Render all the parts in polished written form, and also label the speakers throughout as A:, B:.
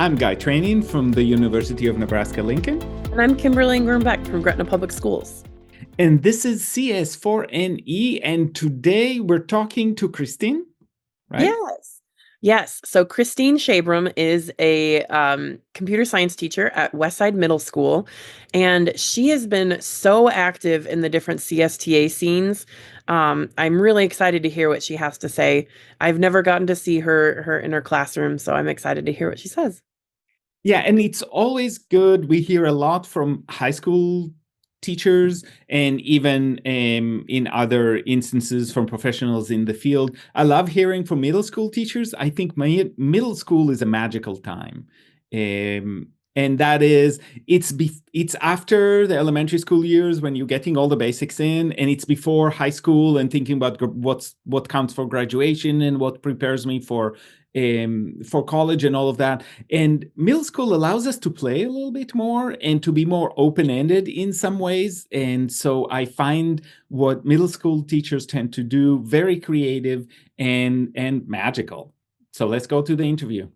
A: I'm Guy Training from the University of Nebraska-Lincoln.
B: And I'm Kimberly Ingram-Beck from Gretna Public Schools.
A: And this is CS4NE, and today we're talking to Christine, right?
B: Yes. So Christine Shabram is a computer science teacher at Westside Middle School, and she has been so active in the different CSTA scenes. I'm really excited to hear what she has to say. I've never gotten to see her in her classroom, so I'm excited to hear what she says.
A: Yeah, and it's always good. We hear a lot from high school teachers and even in other instances from professionals in the field. I love hearing from middle school teachers. I think my middle school is a magical time. And that is, it's after the elementary school years when you're getting all the basics in, and it's before high school and thinking about what counts for graduation and what prepares me for college and all of that. And middle school allows us to play a little bit more and to be more open-ended in some ways. And so I find what middle school teachers tend to do very creative and magical. So let's go to the interview.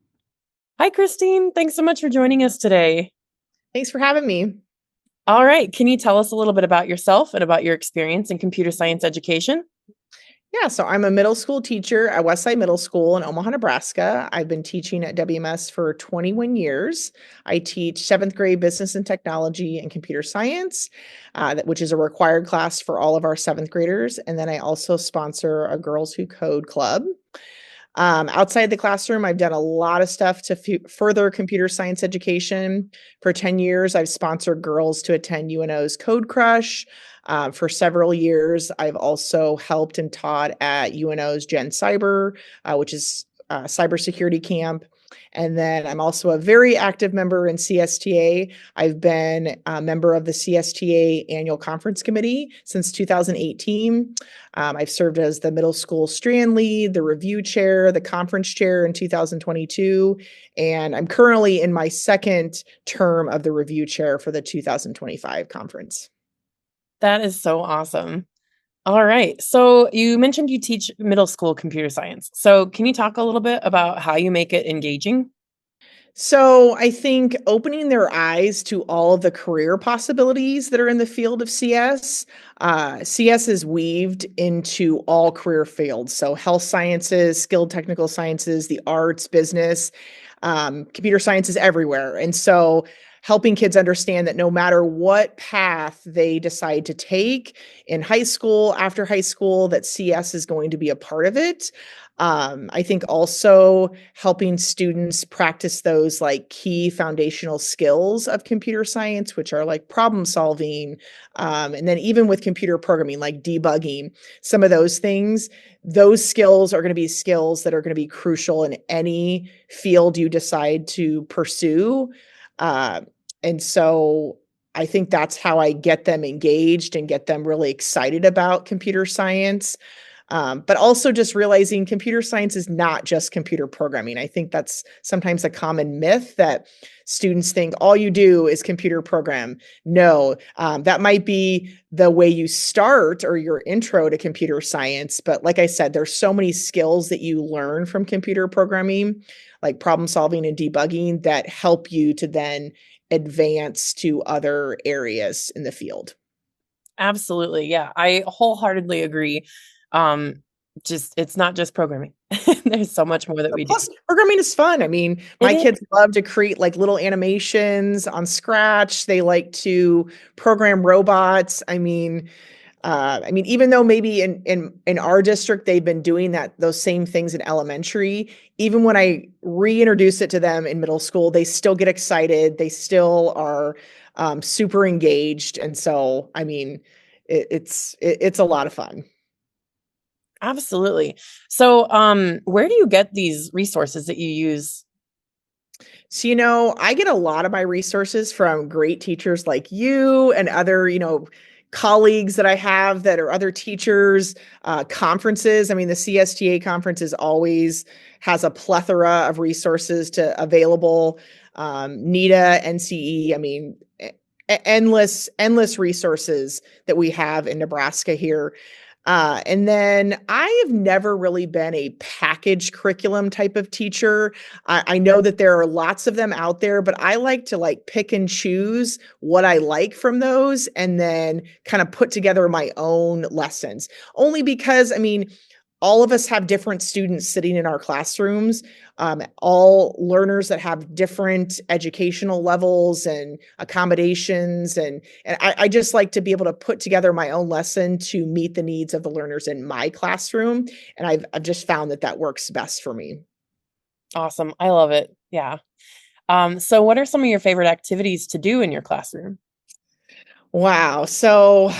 B: Hi, Christine. Thanks so much for joining us today.
C: Thanks for having me.
B: All right. Can you tell us a little bit about yourself and about your experience in computer science education?
C: Yeah, so I'm a middle school teacher at Westside Middle School in Omaha, Nebraska. I've been teaching at WMS for 21 years. I teach seventh grade business and technology and computer science, which is a required class for all of our seventh graders. And then I also sponsor a Girls Who Code club. Outside the classroom, I've done a lot of stuff to further computer science education. For 10 years, I've sponsored girls to attend UNO's Code Crush. For several years, I've also helped and taught at UNO's Gen Cyber, which is a cybersecurity camp. And then I'm also a very active member in CSTA. I've been a member of the CSTA Annual Conference Committee since 2018. I've served as the middle school strand lead, the review chair, the conference chair in 2022. And I'm currently in my second term of the review chair for the 2025 conference.
B: That is so awesome. All right. So you mentioned you teach middle school computer science. So can you talk a little bit about how you make it engaging?
C: So I think opening their eyes to all of the career possibilities that are in the field of CS. CS is weaved into all career fields. So health sciences, skilled technical sciences, the arts, business, computer science is everywhere. And so helping kids understand that no matter what path they decide to take in high school, after high school, that CS is going to be a part of it. I think also helping students practice those like key foundational skills of computer science, which are like problem solving, and then even with computer programming, like debugging, some of those things. Those skills are going to be skills that are going to be crucial in any field you decide to pursue. And so I think that's how I get them engaged and get them really excited about computer science. But also just realizing computer science is not just computer programming. I think that's sometimes a common myth that students think all you do is computer program. No, that might be the way you start or your intro to computer science. But like I said, there's so many skills that you learn from computer programming, like problem solving and debugging, that help you to then advance to other areas in the field.
B: Absolutely. Yeah, I wholeheartedly agree. It's not just programming. There's so much more that we do.
C: Plus, programming is fun. I mean, my kids love to create like little animations on Scratch. They like to program robots. I mean, even though maybe in our district they've been doing those same things in elementary, even when I reintroduce it to them in middle school, they still get excited. They still are super engaged, and so I mean, it's a lot of fun.
B: Absolutely. So, where do you get these resources that you use?
C: So, I get a lot of my resources from great teachers like you and other, colleagues that I have that are other teachers, conferences. I mean, the CSTA conference always has a plethora of resources available. NETA, NCE, I mean, endless resources that we have in Nebraska here. And then I have never really been a package curriculum type of teacher. I know that there are lots of them out there, but I like to like pick and choose what I like from those and then kind of put together my own lessons. Only because, I mean, all of us have different students sitting in our classrooms, all learners that have different educational levels and accommodations. And I just like to be able to put together my own lesson to meet the needs of the learners in my classroom. And I've just found that that works best for me.
B: Awesome. I love it. Yeah. So what are some of your favorite activities to do in your classroom?
C: Wow. So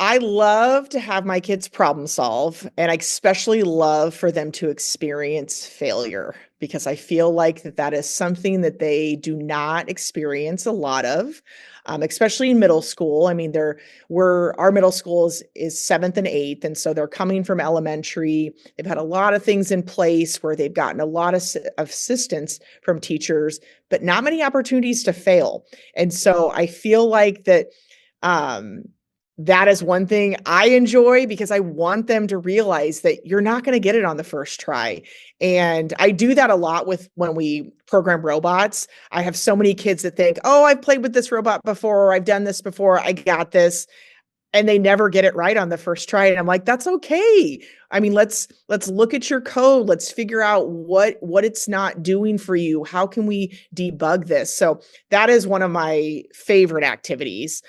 C: I love to have my kids problem solve, and I especially love for them to experience failure because I feel like that is something that they do not experience a lot of, especially in middle school. I mean, our middle school is seventh and eighth, and so they're coming from elementary. They've had a lot of things in place where they've gotten a lot of assistance from teachers, but not many opportunities to fail. And so I feel like um, that is one thing I enjoy because I want them to realize that you're not going to get it on the first try. And I do that a lot with when we program robots. I have so many kids that think, "Oh, I've played with this robot before, or I've done this before, I got this." And they never get it right on the first try. And I'm like, "That's okay. I mean, let's look at your code. Let's figure out what it's not doing for you. How can we debug this?" So that is one of my favorite activities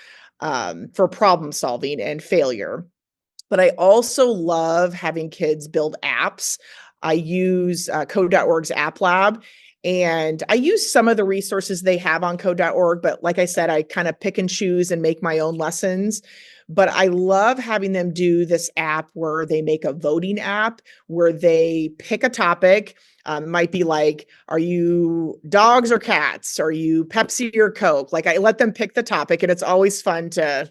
C: for problem solving and failure. But I also love having kids build apps. I use Code.org's App Lab, and I use some of the resources they have on Code.org. But like I said, I kind of pick and choose and make my own lessons. But I love having them do this app where they make a voting app where they pick a topic. It might be like, are you dogs or cats? Are you Pepsi or Coke? Like I let them pick the topic, and it's always fun to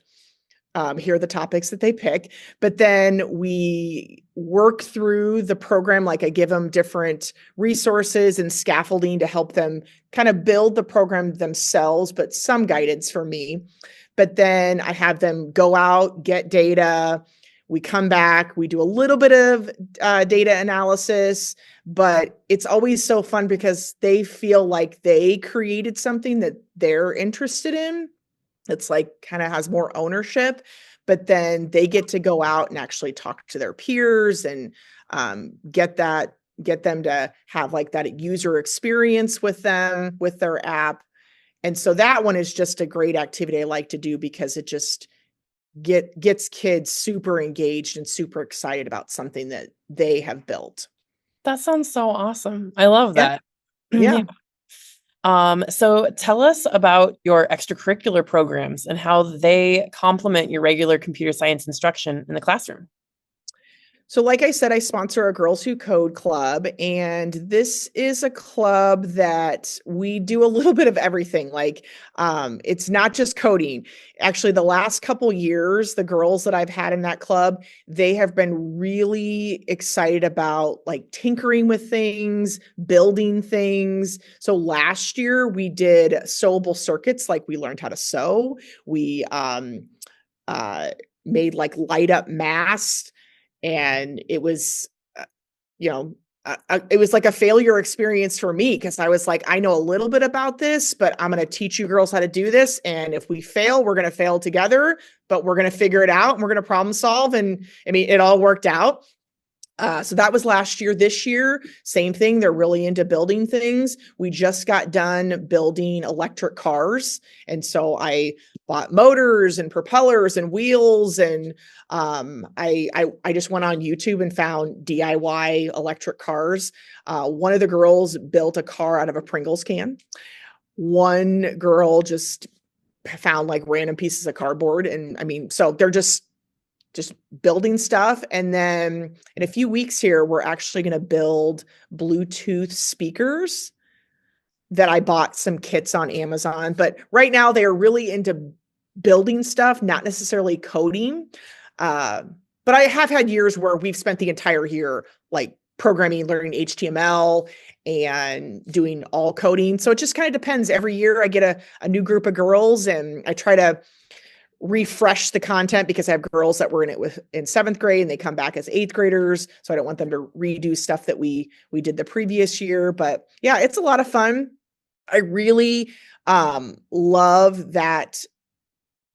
C: hear the topics that they pick. But then we work through the program. Like I give them different resources and scaffolding to help them kind of build the program themselves, but some guidance for me. But then I have them go out, get data. We come back, we do a little bit of data analysis, but it's always so fun because they feel like they created something that they're interested in. It's like kind of has more ownership, but then they get to go out and actually talk to their peers and get them to have like that user experience with them, with their app. And so that one is just a great activity I like to do because it just gets kids super engaged and super excited about something that they have built.
B: That sounds so awesome. I love
C: Yeah.
B: that.
C: Yeah.
B: So tell us about your extracurricular programs and how they complement your regular computer science instruction in the classroom.
C: So, like I said, I sponsor a Girls Who Code club, and this is a club that we do a little bit of everything. Like, it's not just coding. Actually, the last couple years, the girls that I've had in that club, they have been really excited about like tinkering with things, building things. So last year we did sewable circuits, like we learned how to sew. We uh, made like light up masks, and it was you know it was like a failure experience for me because I was like, I know a little bit about this, but I'm going to teach you girls how to do this, and if we fail, we're going to fail together, but we're going to figure it out and we're going to problem solve. And I mean, it all worked out. So that was last year. This year, same thing. They're really into building things. We just got done building electric cars. And so I bought motors and propellers and wheels. And I just went on YouTube and found DIY electric cars. One of the girls built a car out of a Pringles can. One girl just found like random pieces of cardboard. And I mean, so they're just building stuff. And then in a few weeks here, we're actually going to build Bluetooth speakers that I bought some kits on Amazon. But right now they're really into building stuff, not necessarily coding. But I have had years where we've spent the entire year like programming, learning HTML and doing all coding. So it just kind of depends. Every year I get a new group of girls, and I try to refresh the content because I have girls that were in it in 7th grade and they come back as 8th graders. So I don't want them to redo stuff that we did the previous year. But yeah, it's a lot of fun. I really love that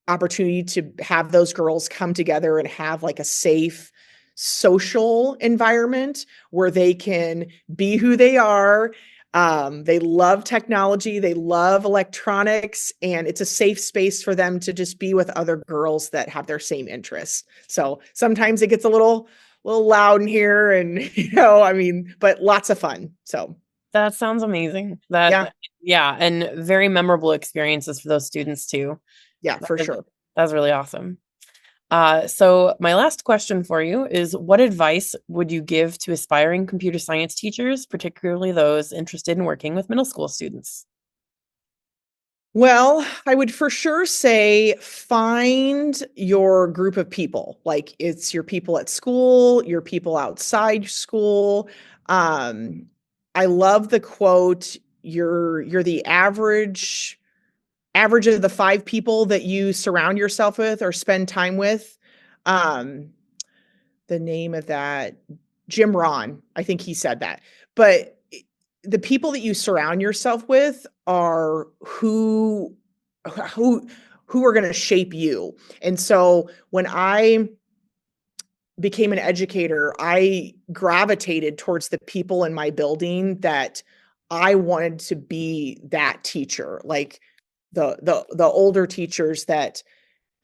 C: opportunity to have those girls come together and have like a safe social environment where they can be who they are. They love technology, they love electronics, and it's a safe space for them to just be with other girls that have their same interests. So sometimes it gets a little loud in here, and I mean, but lots of fun. So
B: that sounds amazing. Yeah, and very memorable experiences for those students too.
C: Yeah, for sure.
B: That's really awesome. So my last question for you is, what advice would you give to aspiring computer science teachers, particularly those interested in working with middle school students?
C: Well, I would for sure say find your group of people. Like it's your people at school, your people outside school. I love the quote, you're the average of the 5 people that you surround yourself with or spend time with. The name of that, Jim Rohn, I think he said that. But the people that you surround yourself with are who are going to shape you. And so when I became an educator, I gravitated towards the people in my building that I wanted to be that teacher. Like the older teachers that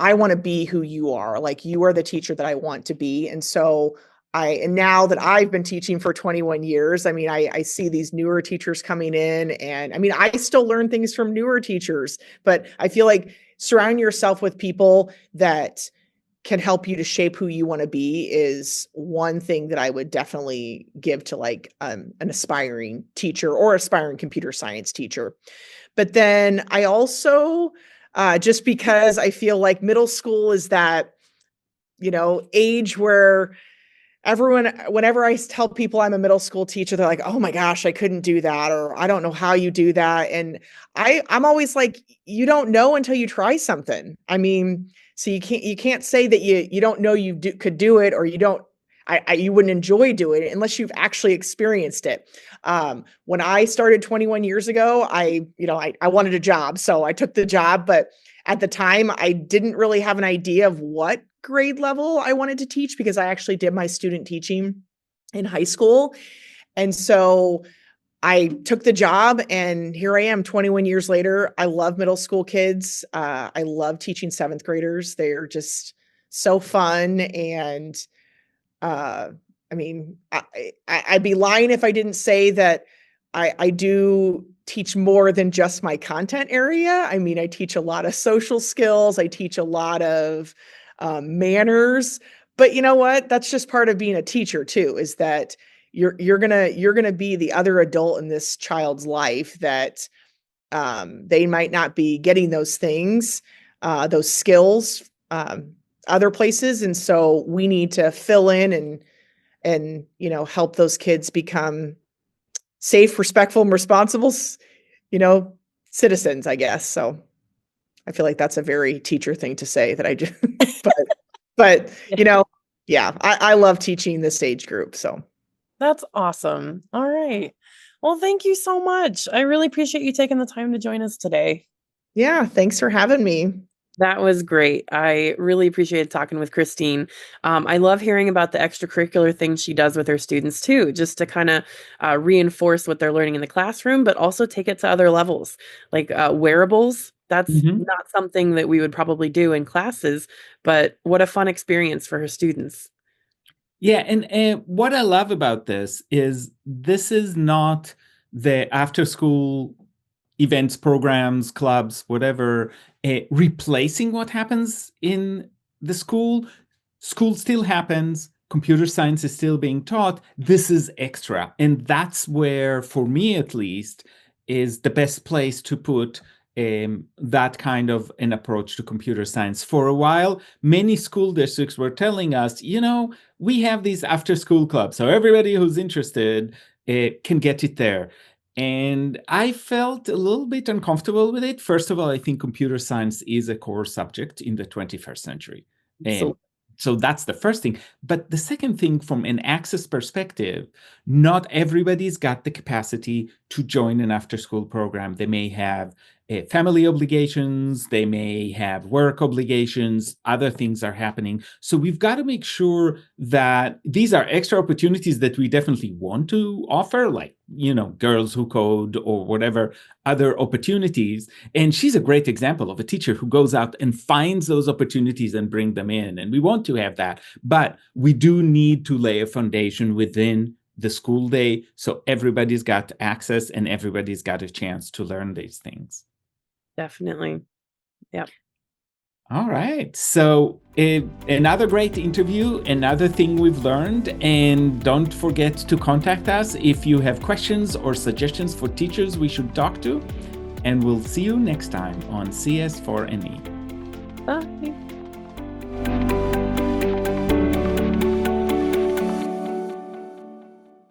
C: I want to be who you are. Like you are the teacher that I want to be. And so and now that I've been teaching for 21 years, I mean, I see these newer teachers coming in, and I mean, I still learn things from newer teachers, but I feel like surrounding yourself with people that can help you to shape who you want to be is one thing that I would definitely give to like an aspiring teacher or aspiring computer science teacher. But then I also, just because I feel like middle school is that, age where whenever I tell people I'm a middle school teacher, they're like, oh my gosh, I couldn't do that. Or I don't know how you do that. And I'm always like, you don't know until you try something. I mean, so you can't say that you don't know could do it, or you wouldn't enjoy doing it unless you've actually experienced it. When I started 21 years ago, I wanted a job, so I took the job, but at the time I didn't really have an idea of what grade level I wanted to teach because I actually did my student teaching in high school. And so I took the job, and here I am 21 years later. I love middle school kids. I love teaching 7th graders. They're just so fun. And I mean, I'd be lying if I didn't say that I do teach more than just my content area. I mean, I teach a lot of social skills. I teach a lot of manners. But you know what? That's just part of being a teacher too, is that you're gonna be the other adult in this child's life that they might not be getting those things, those skills, other places. And so we need to fill in and help those kids become safe, respectful, and responsible, citizens, I guess. So I feel like that's a very teacher thing to say that I do, but yeah, I love teaching this age group. So
B: that's awesome. All right. Well, thank you so much. I really appreciate you taking the time to join us today.
C: Yeah, thanks for having me.
B: That was great. I really appreciated talking with Christine. I love hearing about the extracurricular things she does with her students too, just to kind of reinforce what they're learning in the classroom, but also take it to other levels, like wearables. That's not something that we would probably do in classes, but what a fun experience for her students.
A: Yeah, and what I love about this is not the after-school events, programs, clubs, whatever, replacing what happens in the school. School still happens. Computer science is still being taught. This is extra. And that's where, for me at least, is the best place to put that kind of an approach to computer science. For a while, many school districts were telling us, we have these after-school clubs, so everybody who's interested can get it there. And I felt a little bit uncomfortable with it. First of all, I think computer science is a core subject in the 21st century. And so that's the first thing. But the second thing, from an access perspective, not everybody's got the capacity to join an after-school program. They may have family obligations, they may have work obligations, other things are happening. So we've got to make sure that these are extra opportunities that we definitely want to offer, like, Girls Who Code or whatever other opportunities. And she's a great example of a teacher who goes out and finds those opportunities and bring them in. And we want to have that. But we do need to lay a foundation within the school day so everybody's got access and everybody's got a chance to learn these things.
B: Definitely. Yep.
A: All right. So another great interview, another thing we've learned. And don't forget to contact us if you have questions or suggestions for teachers we should talk to. And we'll see you next time on CS4NE.
B: Bye.